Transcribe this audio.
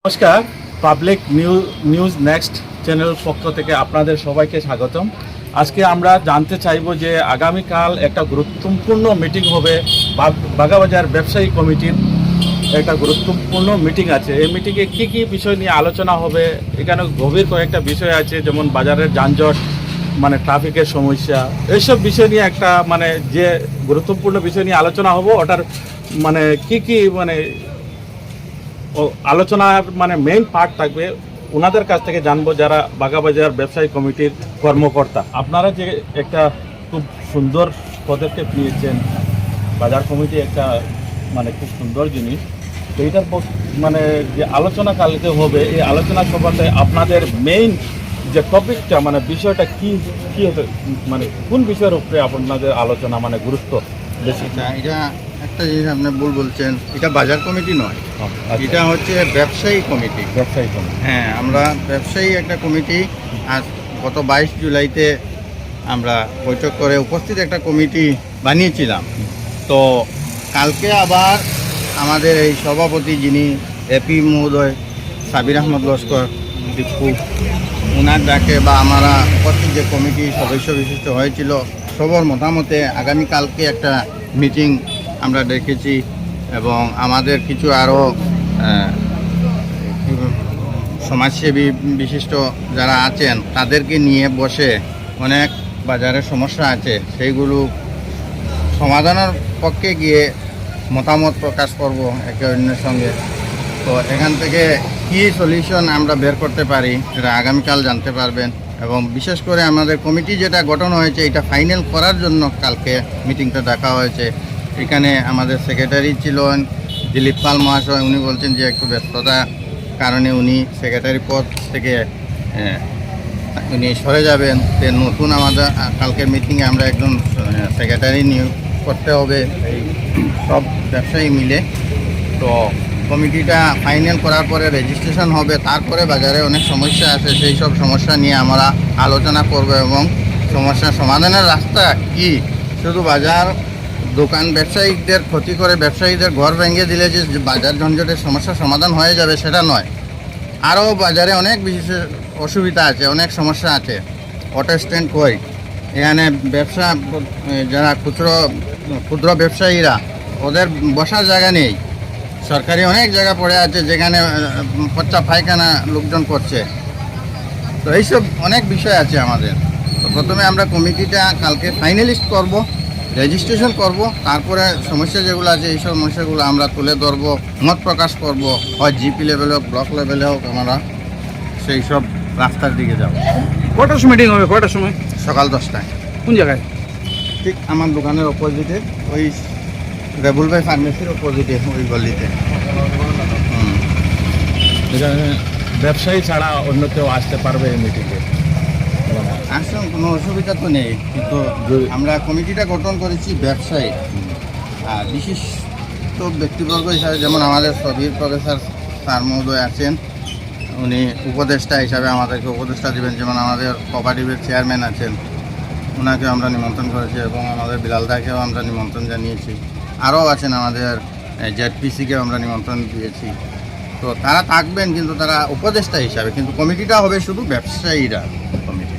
নমস্কার, public news next channel পক্ষ থেকে আপনাদের সবাইকে স্বাগতম। আজকে আমরা জানতে চাইব যে আগামীকাল একটা গুরুত্বপূর্ণ মিটিং হবে। বাগাবাজার ব্যবসায়ী কমিটির একটা গুরুত্বপূর্ণ মিটিং আছে। এই মিটিংয়ে কী কী বিষয় নিয়ে আলোচনা হবে, এখানে গভীর কয়েকটা বিষয় আছে, যেমন বাজারের যানজট, ট্রাফিকের সমস্যা, এইসব বিষয় নিয়ে একটা যে গুরুত্বপূর্ণ বিষয় নিয়ে আলোচনা হবে, ওটার কী কী আলোচনার মেইন পার্ট থাকবে, ওনাদের কাছ থেকে জানবো, যারা বাগাবাজার ব্যবসায়ী কমিটির কর্মকর্তা। আপনারা যে একটা খুব সুন্দর পদক্ষেপ নিয়েছেন, বাজার কমিটি একটা খুব সুন্দর জিনিস, তো এইটার যে আলোচনা কালকে হবে, এই আলোচনা সভাতে আপনাদের মেইন যে টপিকটা বিষয়টা কি কি হতে কোন বিষয়ের উপরে আপনাদের আলোচনা গুরুত্ব বেশি? এটা একটা জিনিস আপনি ভুল বলছেন, এটা বাজার কমিটি নয়, এটা হচ্ছে ব্যবসায়ী কমিটি। হ্যাঁ, আমরা ব্যবসায়ী একটা কমিটি আজ গত 22 জুলাইতে আমরা বৈঠক করে উপস্থিত একটা কমিটি বানিয়েছিলাম। তো কালকে আবার আমাদের এই সভাপতি, যিনি এপি মহোদয় সাবির আহমদ লস্কর দীপু, ওনার ডাকে বা আমরা উপস্থিত যে কমিটি সদস্য বিশিষ্ট হয়েছিল, সবার মতামতে আগামীকালকে একটা মিটিং আমরা ডেকেছি এবং আমাদের কিছু আরও সমাজসেবী বিশিষ্ট যারা আছেন তাদেরকে নিয়ে বসে অনেক বাজারের সমস্যা আছে, সেইগুলো সমাধানের পক্ষে গিয়ে মতামত প্রকাশ করব একে অন্যের সঙ্গে। তো এখান থেকে কী সলিউশন আমরা বের করতে পারি সেটা আগামীকাল জানতে পারবেন। এবং বিশেষ করে আমাদের কমিটি যেটা গঠন হয়েছে, এটা ফাইনাল করার জন্য কালকে মিটিংটা ডাকা হয়েছে। এখানে আমাদের সেক্রেটারি ছিলেন দিলীপ পাল মহাশয়, উনি বলছেন যে একটু ব্যস্ততার কারণে উনি সেক্রেটারি পদ থেকে উনি সরে যাবেন। তো নতুন আমাদের কালকের মিটিংয়ে আমরা একজন সেক্রেটারি নিয়োগ করতে হবে এই সব ব্যবসায়ী মিলে। তো কমিটিটা ফাইনাল করার পরে রেজিস্ট্রেশন হবে, তারপরে বাজারে অনেক সমস্যা আছে, সেই সব সমস্যা নিয়ে আমরা আলোচনা করব এবং সমস্যার সমাধানের রাস্তা কি। শুধু বাজার দোকান ব্যবসায়ীদের ক্ষতি করে ব্যবসায়ীদের ঘর ভেঙে দিলে যে বাজার ঝঞ্ঝটের সমস্যার সমাধান হয়ে যাবে সেটা নয়, আরও বাজারে অনেক বিশেষ অসুবিধা আছে, অনেক সমস্যা আছে। অটো স্ট্যান্ড কই, এখানে ব্যবসা যারা ক্ষুদ্র ব্যবসায়ীরা, ওদের বসার জায়গা নেই। সরকারি অনেক জায়গা পড়ে আছে যেখানে পচা পায়খানা লোকজন করছে। তো এইসব অনেক বিষয় আছে আমাদের। তো প্রথমে আমরা কমিটিটা কালকে ফাইনালিস্ট করব, রেজিস্ট্রেশন করব, তারপরে সমস্যা যেগুলো আছে এই সমস্যাগুলো আমরা তুলে ধরবো, মত প্রকাশ করব, হয় জিপি লেভেলে হোক, ব্লক লেভেলে হোক, আমরা সেই সব রাস্তার দিকে যাব। কটার মিটিং হবে, কটার সময়? সকাল 10টায়। কোন জায়গায়? ঠিক আমার দোকানের অপোজিটে, ওই রেবুল ভাই ফার্মেসির অপোজিটে, ওই গলিতে। ব্যবসায়ী ছাড়া অন্য কেউ আসতে পারবে এই মিটিংয়ে? আসলে কোনো অসুবিধা তো নেই, কিন্তু আমরা কমিটিটা গঠন করেছি ব্যবসায়ী আর বিশিষ্ট ব্যক্তিবর্গ হিসাবে, যেমন আমাদের সবির প্রফেসর স্যার মহোদয় আছেন, উনি উপদেষ্টা হিসাবে আমাদেরকে উপদেষ্টা দেবেন। যেমন আমাদের কোঅপারেটিভের চেয়ারম্যান আছেন, ওনাকে আমরা নিমন্ত্রণ করেছি এবং আমাদের বিলাল দাকেও আমরা নিমন্ত্রণ জানিয়েছি। আরও আছেন আমাদের জেডপিসিকেও আমরা নিমন্ত্রণ দিয়েছি। তো তারা থাকবেন, কিন্তু তারা উপদেষ্টা হিসাবে, কিন্তু কমিটিটা হবে শুধু ব্যবসায়ীরা কমিটি।